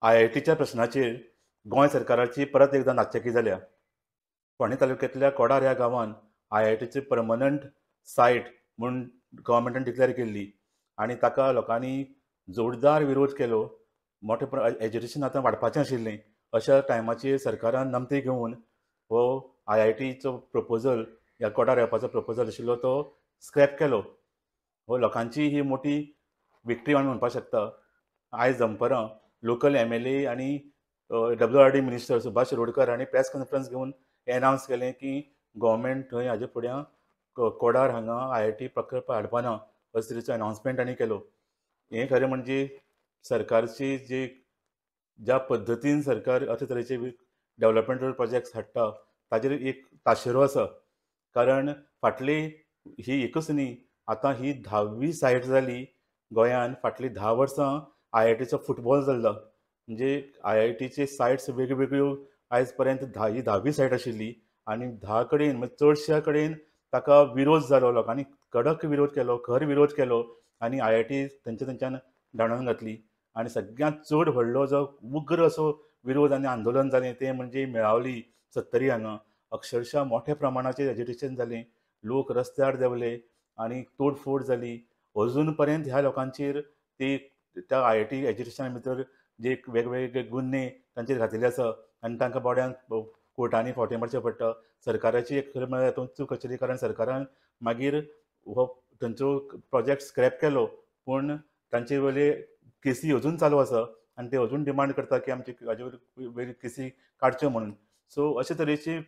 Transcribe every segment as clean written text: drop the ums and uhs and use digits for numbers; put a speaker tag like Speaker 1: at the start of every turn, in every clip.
Speaker 1: आय.आय.टीच्या प्रश्नाचेर गोंय सरकाराची परत एकदां नाचक्की जाल्या. फोंडें तालुक्यांतल्या कोडार ह्या गांवांत आय.आय.टीची परमनंट सायट म्हूण गव्हर्मेंटान डिक्लेअर केल्ली आनी ताका लोकांनी जोरदार विरोध केलो. मोठे एज्युकेशन आतां वाडपाचें आशिल्लें अशा टायमाचेर सरकारान नमते घेवन हो आय.आय.टीचो प्रपोजल ह्या कोडार येवपाचो प्रपोजल आशिल्लो तो स्क्रॅप केलो. हो लोकांची ही मोठी विक्ट्री आमी म्हणपाक शकता. आयज दनपारां लोकल एम.एल.ए. आनी डब्ल्यू.आर.डी. मिनिस्टर सुभाष शिरोडकर हांणी प्रेस कॉन्फरन्स घेवन हें अनावन्स केलें की गव्हर्मेंट थंय हाजे फुड्यान कोडार हांगा आय.आय.टी. प्रकल्प हाडपाना अशे तरेचो अनावन्समेंट तांणी केलो. हें खरें म्हणजे सरकारची जी ज्या पद्दतीन सरकार अशे तरेचे डेव्हलपमेंटल प्रोजेक्ट्स हाडटा ताजेर एक ताशेरो आसा. कारण फाटली ही एकच न्ही, आतां ही 10वी सायट जाली गोंयान. फाटलीं 10 वर्सां आय.आय.टीचो फुटबॉल चल्ला. म्हणजे आय.आय.टीचे सायट्स वेगवेगळ्यो आयज पर्यंत ही 10वी सायट आशिल्ली आनी 10 कडेन म्हणजे चडश्या कडेन ताका विरोध जालो. लोकांनी कडक विरोध केलो, खर विरोध केलो आनी आय.आय.टी थंयच्यान धांवडावन घातली. आनी सगळ्यांत चड व्हडलो जो उग्र असो विरोध आनी आंदोलन जालें तें म्हणजे मेळावली 70 हांगा. अक्षरशा मोठ्या प्रमाणाचेर एजिटेशन जालें. लोक रस्त्यार देवले आनी तोडफोड जाली. अजून पर्यंत ह्या लोकांचेर ती त्या आय.आय.टी एज्युकेशना भितर जे वेगवेगळे गुन्हे तांचेर घातिल्ले आसा आनी तांकां बोड्यान कोर्टांनी फावटी मारचें पडटा. सरकाराची एक खरें म्हळ्यार हातूंत चूक आशिल्ली, कारण सरकारान मागीर हो थंयचो प्रोजेक्ट स्क्रॅप केलो. पूण तांचे वयले केसी अजून चालू आसा आनी ते अजून डिमांड करता की आमचे हाजे वयली केसी काडच्यो म्हणून. सो अशे तरेची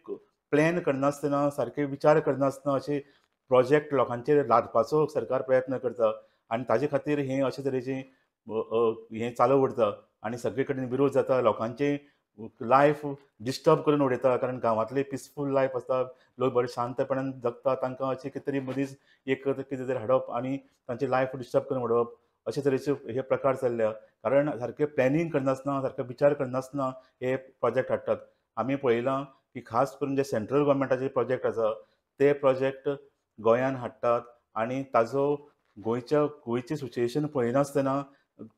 Speaker 1: प्लॅन करनासतना, सारके विचार करनासतना अशे प्रोजेक्ट लोकांचेर लादपाचो सरकार प्रयत्न करता आनी ताजे खातीर हें अशे तरेचें हें चालू उरता आनी सगळे कडेन विरोध जाता. लोकांचें लायफ डिस्टर्ब करून उडयता. कारण गांवांतले पिसफूल लायफ आसता, लोक बरे शांतपणान जगता, तांकां अशें कितें तरी मदींच एक कितें तरी हाडप आनी तांचें लायफ डिस्टर्ब करून उडोवप अशे तरेचे हे प्रकार चल्ल्या. कारण सारकें प्लॅनिंग करनासतना, सारको विचार करनासतना हे प्रोजेक्ट हाडटात. आमी पळयलां की खास करून जे सेंट्रल गव्हर्मेंटाचे प्रोजेक्ट आसा ते प्रोजेक्ट गोंयान हाडटात आनी ताजो गोंयची सिच्युएशन पळयनासतना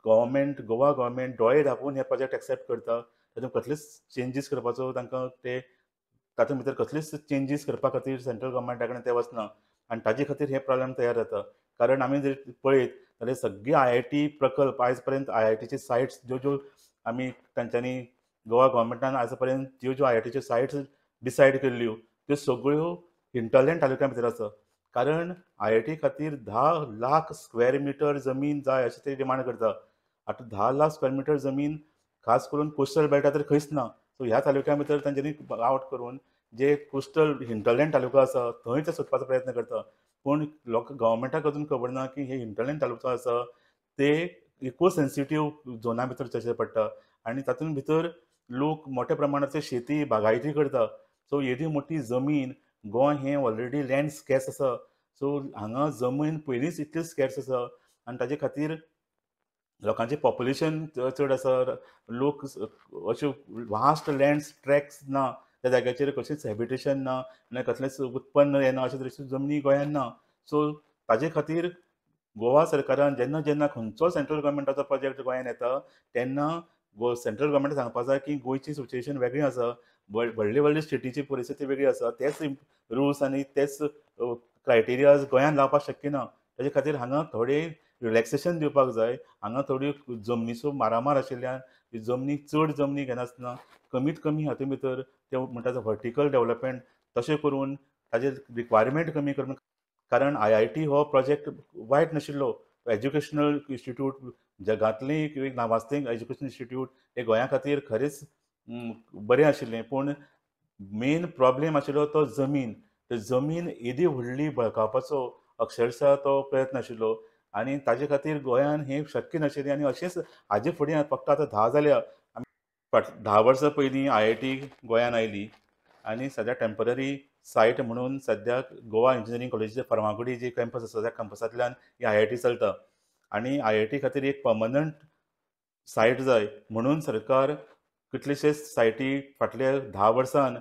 Speaker 1: गोवा गव्हर्मेंट दोळे धांपून हे प्रोजेक्ट एक्सेप्ट करता. तातूंत कसलेच चेंजीस करपाचो तांकां ते तातूंत भितर कसलेच चेंजीस करपा खातीर सेंट्रल गव्हर्मेंटा कडेन ते वचना आनी ताजे खातीर हे प्रॉब्लेम तयार जाता. कारण आमी जर पळयत जाल्यार सगळे आय.आय.टी प्रकल्प आयज पर्यंत आय.आय.टीचे सायट्स ज्यो आमी तांच्यांनी गोवा गव्हर्मेंटान आयज पर्यंत ज्यो आय.आय.टीच्यो सायट्स डिसायड केल्ल्यो त्यो सगळ्यो हिंटरलँड तालुक्या भितर आसा. कारण आय.आय.टी खातीर 10 लाख स्क्वेअर मिटर जमीन जाय अशें ते डिमांड करता. आतां 10 लाख स्क्वेअर मिटर जमीन खास करून कोस्टल बेल्टा तर खंयच ना. सो ह्या तालुक्या भितर तांच्यांनी आवट करून जे कोस्टल हिंटरलँड तालुका आसा थंय ते सोदपाचो प्रयत्न करता. पूण गव्हर्मेंटाक अजून खबर ना की हे हिंटरलँड तालुका आसा ते इको सेन्सिटीव झोना भितर चर्चे पडटा आनी तातूंत भितर लोक मोठ्या प्रमाणाचेर शेती बागायती करता. सो येदी मोठी जमीन गोंय हें ऑलरेडी लँड स्कॅर्स आसा. सो हांगा जमीन पयलींच इतली स्कॅर्स आसा आनी ताजे खातीर लोकांचें पॉप्युलेशन चड आसा. लोक अश्यो वास्ट लँड्स ट्रॅक्स ना, त्या जाग्याचेर कशेंच हॅबिटेशन ना ना कसलेंच उत्पन्न येना अशे तरेच्यो जमनी गोंयान ना. सो ताजे खातीर गोवा सरकारान जेन्ना जेन्ना खंयचो सेंट्रल गव्हर्मेंटाचो प्रोजेक्ट गोंयान येता तेन्ना सेंट्रल गव्हर्मेंटान सांगपा जाय की गोंयची सिच्युएशन वेगळी आसा, व्हडले व्हडले स्टेटीची परिस्थिती वेगळी आसा. तेच रुल्स आनी तेच क्रायटेरियाज गोंयान लावपाक शक्य ना. ताजे खातीर हांगा थोडे रिलॅक्सेशन दिवपाक जाय. हांगा थोड्यो जमनीचो मारामार आशिल्ल्यान जमनी चड जमनी घेनासतना कमीत कमी हातूंत भितर ते म्हणटा व्हर्टिकल डेव्हलपमेंट तशें करून ताजे रिक्वायरमेंट कमी करून. कारण आय.आय.टी हो प्रोजेक्ट वायट नाशिल्लो. एज्युकेशनल इन्स्टिट्यूट जगांतलें एक नांवाजतें एज्युकेशन इन्स्टिट्यूट हे गोंया खातीर खरेंच बरें आशिल्लें. पूण मेन प्रॉब्लेम आशिल्लो तो जमीन. जमीन येदी व्हडली बळकावपाचो अक्षरशा तो प्रयत्न आशिल्लो आनी ताजे खातीर गोंयान हें शक्य नाशिल्लें. आनी अशेंच हाजे फुडें फक्त आतां 10 जाल्या. 10 वर्सां पयलीं आय.आय.टी गोंयान आयली आनी सद्या टेम्पररी सायट म्हणून सद्याक गोवा इंजिनियरींग कॉलेजीचे फर्मागुडी जी कॅम्पस आसा त्या कॅम्पसांतल्यान ही आय.आय.टी चलता. आनी आय.आय.टी खातीर एक पर्मनंट सायट जाय म्हणून सरकार कितलेशेच सायटी फाटल्या 10 वर्सान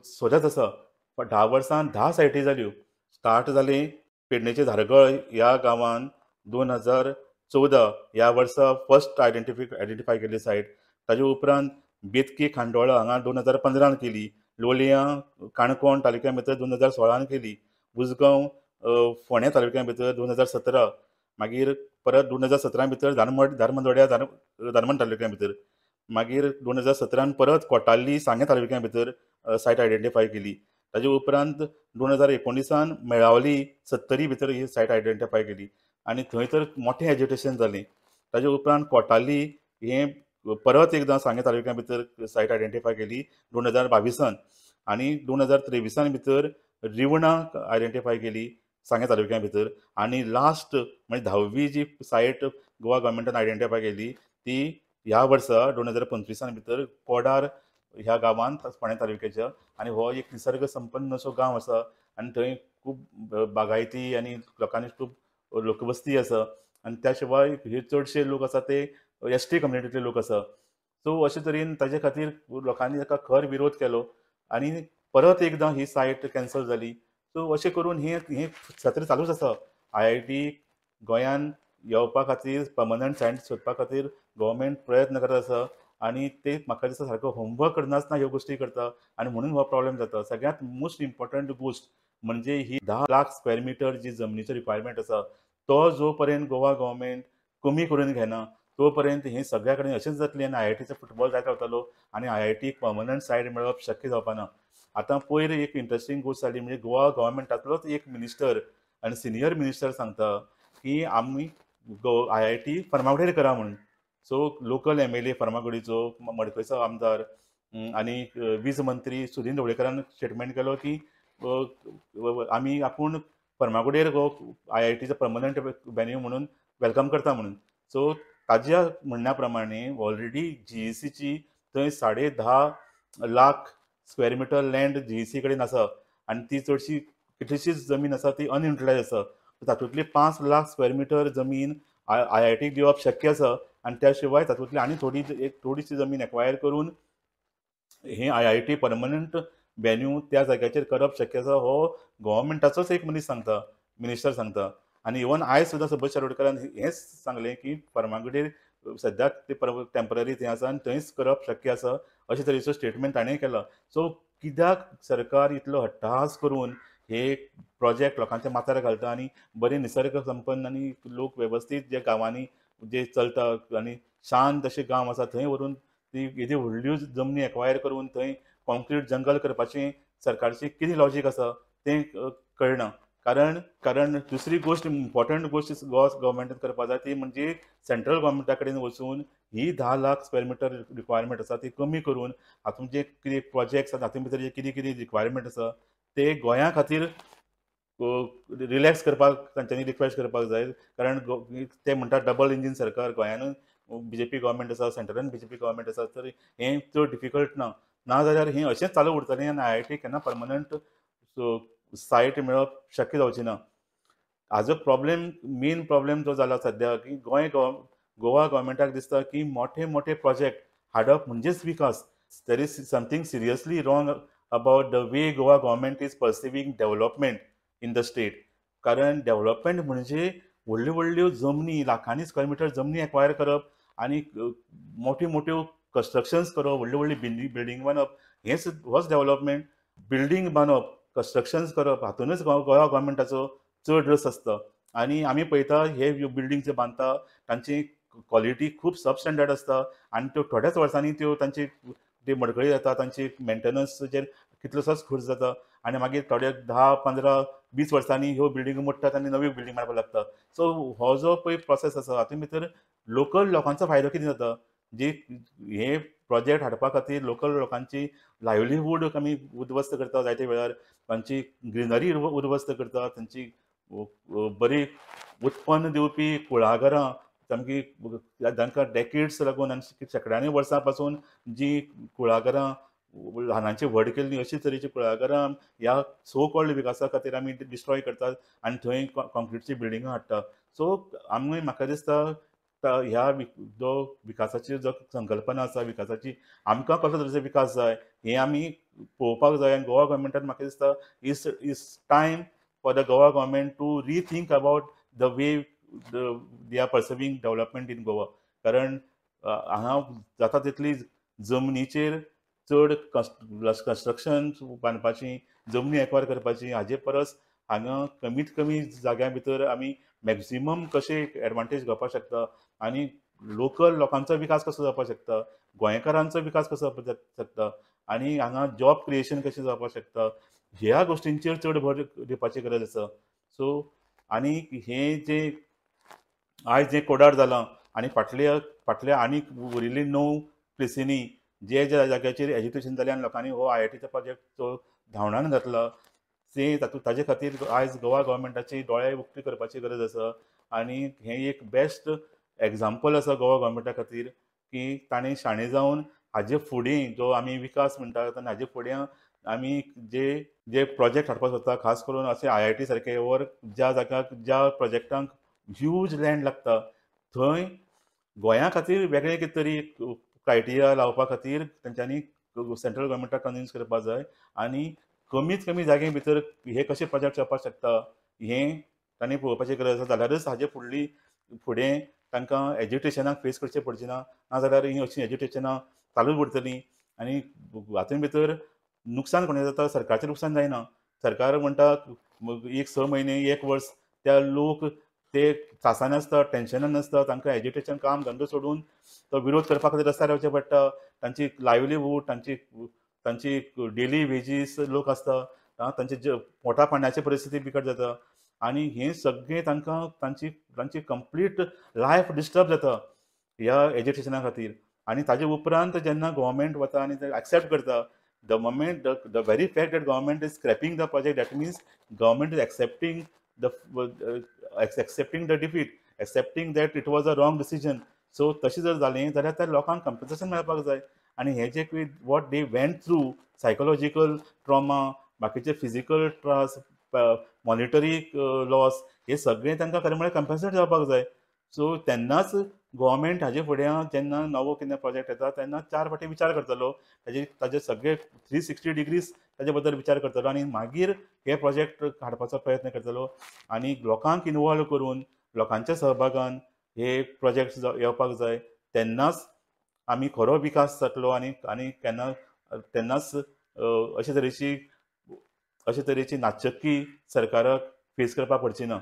Speaker 1: सोदत आसा. 10 वर्सान 10 सायटी जाल्यो. स्टार्ट जाली पेडणेचे धारगळ ह्या गांवांत 2014 ह्या वर्सा फर्स्ट आयडेंटिफाय केल्ली सायट. ताजे उपरांत बेतकी खांडोळा हांगा 2015 केली, लोलयां काणकोण तालुक्या भितर 2016 केली, उसगांव फोंड्या तालुक्या भितर 2017, मागीर परत 2017 भितर धारमंदोड्या धारमण तालुक्या भितर, मागीर 2017 परत कोटाली सांगे तालुक्या भितर सायट आयडेंटिफाय केली. ताजे उपरांत 2019 मेळावली सत्तरी भितर ही सायट आयडेंटिफाय केली आनी थंय तर मोठें एजिटेशन जालें. ताजे उपरांत कोटाली हें परत एकदां सांगे तालुक्या भितर सायट आयडेंटिफाय केली 2022 आनी 2023 भितर रिवणा आयडेंटिफाय केली सांगे तालुक्या भितर आनी लास्ट म्हणजे 10वी जी सायट गोवा गव्हर्मेंटान आयडेंटिफाय केली ती ह्या वर्सा 2025 भितर कोडार ह्या गांवांत फोंड्या तालुक्याच्या आनी हो एक निसर्ग संपन्न असो गांव आसा आनी थंय खूब बागायती आनी लोकांनी खूब लोकवस्ती आसा आनी त्या शिवाय हे चडशे लोक आसा ते एसटी कम्युनिटीतले लोक आसा. सो अशे तरेन ताजे खातीर लोकांनी ताका खर विरोध केलो आनी परत एकदां ही सायट कॅन्सल जाली. सो अशें करून ही सत्र चालूच आसा. IIT गोंयान येवपा खातीर पर्मनंट सायट सोदपा खातीर गव्हर्मेंट प्रयत्न करत आसा आनी ते म्हाका दिसता सारको होमवर्क करनासतना ह्यो गोश्टी करता आनी म्हणून हो प्रॉब्लेम जाता. सगळ्यांत मोस्ट इम्पॉर्टंट गोश्ट म्हणजे ही 10 लाख स्क्वेअर मिटर जी जमनीचो रिक्वायरमेंट आसा तो जो पर्यंत गोवा गव्हर्मेंट कमी करून घेना तो पर्यंत ही सगळ्या कडेन अशेंच जातलें आनी IITचो फुटबॉल जायत रावतलो आनी IITक पर्मनंट सायट मेळप शक्य जावपाना. आतां पयर एक इंट्रस्टींग गोश्ट जाली म्हणजे गोवा गव्हर्मेंटांतलोच एक मिनिस्टर आनी सिनियर मिनिस्टर सांगता की आमी IIT फर्मागुडयेर करा म्हणून. सो लोकल MLA फर्मागुडीचो मडकयचो आमदार आनी वीज मंत्री सुदीन ढवळीकरान स्टेटमेंट केलो की आमी आपूण फर्मागुडयेर हो IITचो पर्मनंट वेन्यू म्हणून वेलकम करता म्हणून. सो ताज्या म्हणण्या प्रमाणे ऑलरेडी GECची थंय 10.5 lakh square metre land GEC कडेन आसा आनी ती चडशी कितलीशीच जमीन आसा ती अनयुटिलायज आसा. तातूंतली 5 लाख स्क्वेअर मिटर जमीन IITक दिवप शक्य आसा आनी त्या शिवाय तातूंतली आनी थोडीशी जमीन एक्वायर करून हे IIT पर्मनंट वेन्यू त्या जाग्याचेर करप शक्य आसा. हो गव्हर्मेंटाचोच एक मनीस सांगता, मिनिस्टर सांगता आनी इवन आयज सुद्दां सुभाष शिरोडकरान हेंच सांगलें की फर्मागुडयेर सद्याक ते टेम्पररी थंय आसा आनी थंयच करप शक्य आसा अशे तरेचो स्टेटमेंट ताणें केला. सो कित्याक सरकार इतलो हट्टास करून हे प्रोजेक्ट लोकांच्या माथ्यार घालता आनी बरे निसर्ग संपन्न आनी लोक वेवस्थीत जे गांवांनी जे चलता आनी शांत अशे गांव आसा थंय व्हरून ती हेज्यो व्हडल्यो जमनी एक्वायर करून थंय कॉन्क्रीट जंगल करपाचें सरकारची कितें लॉजीक आसा तें कळना. कारण दुसरी गोश्ट इम्पॉर्टंट गोश्ट गोवा गव्हर्मेंटान करपा जाय ती म्हणजे सेंट्रल गव्हर्मेंटा कडेन वचून ही 10 लाख स्क्वेअर मिटर रिक्वायरमेंट आसा ती कमी करून हातूंत जे कितें प्रोजेक्ट्स आसा हातूंत भितर जे कितें रिक्वायरमेंट आसा ते गोंया खातीर रिलॅक्स करपाक तांच्यांनी रिक्वेस्ट करपाक जाय. कारण ते म्हणटा डबल इंजीन सरकार गोंयानूय BJP गव्हर्मेंट आसा सेंट्रलान BJP गव्हर्मेंट आसा तर हें चड डिफिकल्ट ना जाल्यार हें अशेंच चालू उरतलें आनी IIT केन्ना पर्मनंट सायट मेळप शक्य जावचें ना. हाजो मेन प्रॉब्लेम जो जाला सद्या की गोवा गव्हर्मेंटाक दिसता की मोठे प्रोजेक्ट हाडप म्हणजेच विकास. There is something seriously wrong about the way Goa government is perceiving development in the state. कारण डेव्हलपमेंट म्हणजे व्हडल्यो जमनी लाखांनी स्क्वेअर मिटर जमनी एक्वायर करप आनी मोठ्यो कन्स्ट्रक्शन्स करप व्हडली बिल्डींग बांदप होच डेव्हलपमेंट. बिल्डींग बांदप कन्स्ट्रक्शन्स करप हातूनच गोवा गव्हर्मेंटाचो चड रस आसता आनी आमी पळयता हे बिल्डींग जे बांदता तांची क्वॉलिटी खूब सब स्टँडर्ड आसता आनी त्यो थोड्याच वर्सांनी त्यो तांची जे मडकळी जाता तांची मेंटेनन्सचेर कितलोसोच खर्च जाता आनी मागीर थोडे 10, 15, 20 वर्सांनी ह्यो बिल्डींगो मोडटात आनी नवी बिल्डींग बांदपाक लागता. सो हो जो पळय प्रोसेस आसा हातूंत भितर लोकल लोकांचो फायदो कितें जाता जी हे प्रोजेक्ट हाडपा खातीर लोकल लोकांची लायव्हलीहूड आमी उद्ध्वस्त करता जायते वेळार तांची ग्रिनरी उद्ध्वस्त करता तांची बरी उत्पन्न दिवपी कुळागरां सामकी जांकां डेकेड्स लागून आनी शेकड्यांनी वर्सां पासून जी कुळागरां ल्हानाची व्हड केल्लीं अशी तरेची कुळागरां ह्या सो कॉल्ड विकासा खातीर आमी डिस्ट्रॉय करतात आनी थंय कॉन्क्रीटची बिल्डिंगां हाडटा. सो म्हाका दिसता ह्या जो विकासाची जो संकल्पना आसा विकासाची आमकां कसलो तरेचो विकास जाय हें आमी पळोवपाक जाय आनी गोवा गव्हर्मेंटान म्हाका दिसता is time for the Goa government to rethink about the way they are perceiving development in Goa. कारण हांगा जाता तितली जमनीचेर चड कंस्ट्रक्शन बांदपाची, जमनी एक्वायर करपाची, हाजे परस हांगा कमीत कमी जाग्या भितर आमी मॅक्झिमम कशे एडवांटेज घेवपाक शकता आनी लोकल लोकांचो विकास कसो जावपाक शकता, गोंयकारांचो विकास कसो जावपाक शकता आनी हांगा जॉब क्रिएशन कशें जावपाक शकता, ह्या गोश्टींचेर चड भर दिवपाची गरज आसा. सो आनी हे जे आयज जें कोडार जालां आनी फाटल्या आनीक उरिल्ली 9 प्लेसींनी जे जाग्याचेर एज्युकेशन जालें आनी लोकांनी हो IITचो प्रोजेक्ट जो धांवडावन घातला ते ताजे खातीर आयज गोवा गव्हर्मेंटाची दोळे उक्ती करपाची गरज आसा. आनी हें एक बेस्ट एग्जाम्पल आसा गोवा गव्हर्मेंटा खातीर की ताणें शाणें जावन हाजे फुडें जो आमी विकास म्हणटात आनी हाजे फुडें आमी जे जे प्रोजेक्ट हाडपाक सोदता, खास करून अशे IIT सारके ओर ज्या जाग्याक ज्या प्रोजेक्टांक ह्यूज लँड लागता थंय गोंया खातीर वेगळे कितें तरी क्रायटेरिया लावपा खातीर तेंच्यांनी सेंट्रल गव्हर्मेंटाक कन्विन्स करपाक जाय आनी कमीत कमी जागे भितर हे कशे प्रोजेक्ट जावपाक शकता हें तांणी पळोवपाची गरज आसा. जाल्यारच हाजे फुडें तांकां एज्युकेशनाक फेस करचें पडचें ना, नाजाल्यार हीं अशीं एज्युकेशनां चालूच उरतलीं आनी हातूंत भितर नुकसान कोणें जाता, सरकारचें नुकसान जायना. सरकार म्हणटा एक 6 म्हयने 1 वर्स त्या लोक ते त्रासान आसता, टेन्शनान आसता, तांकां एज्युकेशन काम धंदो सोडून तो विरोध करपा खातीर रस्त्यार रावचें पडटा. तांची लायव्हलीहूड तांची डेली वेजीस लोक आसता, तांचे पोटा पाणयाची परिस्थिती बिकट जाता आनी हें सगळें तांकां तांची कंप्लीट लायफ डिस्टर्ब जाता ह्या एज्युकेशना खातीर. आनी ताजे उपरांत जेन्ना गव्हर्मेंट वता आनी ते एक्सेप्ट करता, the very fact that government is scrapping the project, that means government is accepting the defeat, accepting that it was a wrong decision. सो तशें जर जालें जाल्यार त्या लोकांक कंपन्सेशन मेळपाक जाय आनी हे जे what they went through psychological trauma, बाकीचे फिजिकल त्रास, मॉनिटरी लॉस, हे सगळें तांकां खरें म्हळ्यार कंपन्सेट जावपाक जाय. सो तेन्नाच गव्हर्मेंट हाजे फुडें जेन्ना नवो कितें प्रोजेक्ट येता तेन्ना 4 फावटी विचार करतलो, ताजे सगळे 360 डिग्रीज ताजे बद्दल विचार करतलो आनी मागीर हे प्रोजेक्ट हाडपाचो प्रयत्न करतलो आनी लोकांक इनवॉल्व करून लोकांच्या सहभागान हे प्रोजेक्ट येवपाक जाय. तेन्नाच आमी खरो विकास जातलो आनी आनी तेन्नाच अशे तरेची नाचक्की सरकाराक फेस करपाक पडची ना.